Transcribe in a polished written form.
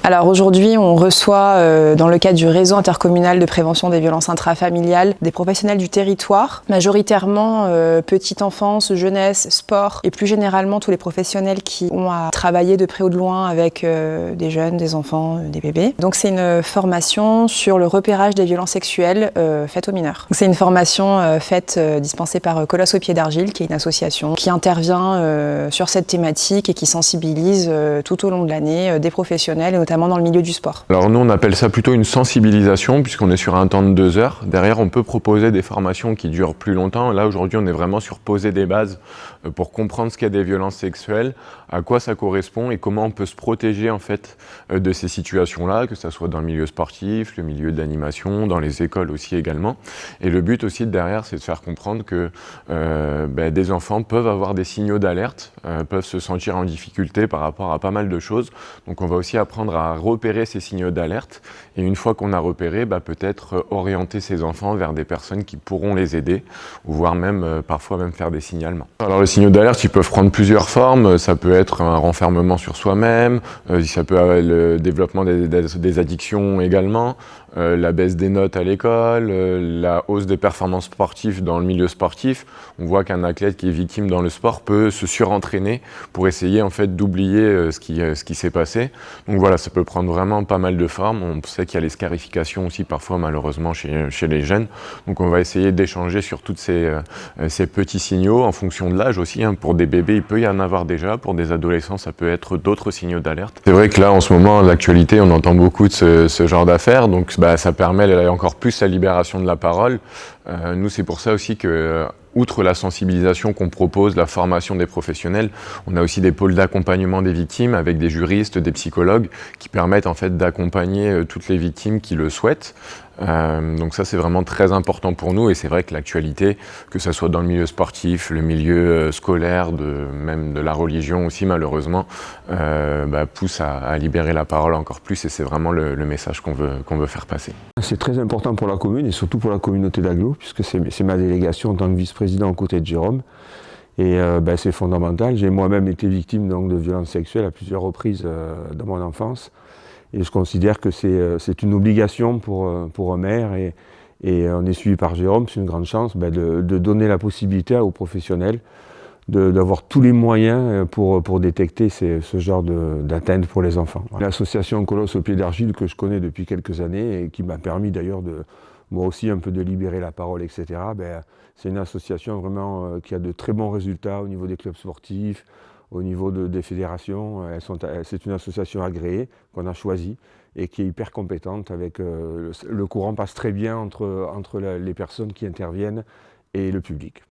Alors aujourd'hui, on reçoit dans le cadre du réseau intercommunal de prévention des violences intrafamiliales des professionnels du territoire, majoritairement petite enfance, jeunesse, sport et plus généralement tous les professionnels qui ont à travailler de près ou de loin avec des jeunes, des enfants, des bébés. Donc c'est une formation sur le repérage des violences sexuelles faites aux mineurs. C'est une formation dispensée par Colosse au pied d'argile, qui est une association qui intervient sur cette thématique et qui sensibilise tout au long de l'année des professionnels et notamment dans le milieu du sport. Alors nous on appelle ça plutôt une sensibilisation puisqu'on est sur un temps de 2 heures. Derrière on peut proposer des formations qui durent plus longtemps. Là aujourd'hui on est vraiment sur poser des bases pour comprendre ce qu'est des violences sexuelles, à quoi ça correspond et comment on peut se protéger en fait de ces situations-là, que ça soit dans le milieu sportif, le milieu de l'animation, dans les écoles aussi également. Et le but aussi derrière c'est de faire comprendre que des enfants peuvent avoir des signaux d'alerte, peuvent se sentir en difficulté par rapport à pas mal de choses. Donc on va aussi apprendre à repérer ces signaux d'alerte et une fois qu'on a repéré, peut-être orienter ces enfants vers des personnes qui pourront les aider ou voire même parfois même faire des signalements. Alors les signaux d'alerte, ils peuvent prendre plusieurs formes. Ça peut être un renfermement sur soi-même, ça peut avoir le développement des addictions également, la baisse des notes à l'école, la hausse des performances sportives dans le milieu sportif. On voit qu'un athlète qui est victime dans le sport peut se surentraîner pour essayer en fait d'oublier ce qui s'est passé. Donc voilà, ça peut prendre vraiment pas mal de formes. On sait qu'il y a les scarifications aussi parfois malheureusement chez les jeunes. Donc on va essayer d'échanger sur tous ces petits signaux en fonction de l'âge aussi. Pour des bébés, il peut y en avoir déjà. Pour des adolescents, ça peut être d'autres signaux d'alerte. C'est vrai que là, en ce moment, l'actualité, on entend beaucoup de ce genre d'affaires. Donc ça permet encore plus la libération de la parole. Nous, c'est pour ça aussi que outre la sensibilisation qu'on propose, la formation des professionnels, on a aussi des pôles d'accompagnement des victimes avec des juristes, des psychologues qui permettent en fait d'accompagner toutes les victimes qui le souhaitent. Donc ça c'est vraiment très important pour nous et c'est vrai que l'actualité, que ce soit dans le milieu sportif, le milieu scolaire, même de la religion aussi malheureusement, pousse à libérer la parole encore plus et c'est vraiment le message qu'on veut faire passer. C'est très important pour la commune et surtout pour la communauté d'Aglo puisque c'est ma délégation en tant que vice-président aux côtés de Jérôme et c'est fondamental. J'ai moi-même été victime donc, de violences sexuelles à plusieurs reprises dans mon enfance. Et je considère que c'est une obligation pour un maire et on est suivi par Jérôme, c'est une grande chance de donner la possibilité aux professionnels d'avoir tous les moyens pour détecter ce genre d'atteinte pour les enfants. L'association Colosse au pied d'argile que je connais depuis quelques années et qui m'a permis d'ailleurs moi aussi un peu de libérer la parole, etc. C'est une association vraiment qui a de très bons résultats au niveau des clubs sportifs, au niveau des fédérations. C'est une association agréée qu'on a choisie et qui est hyper compétente. Le courant passe très bien entre les personnes qui interviennent et le public.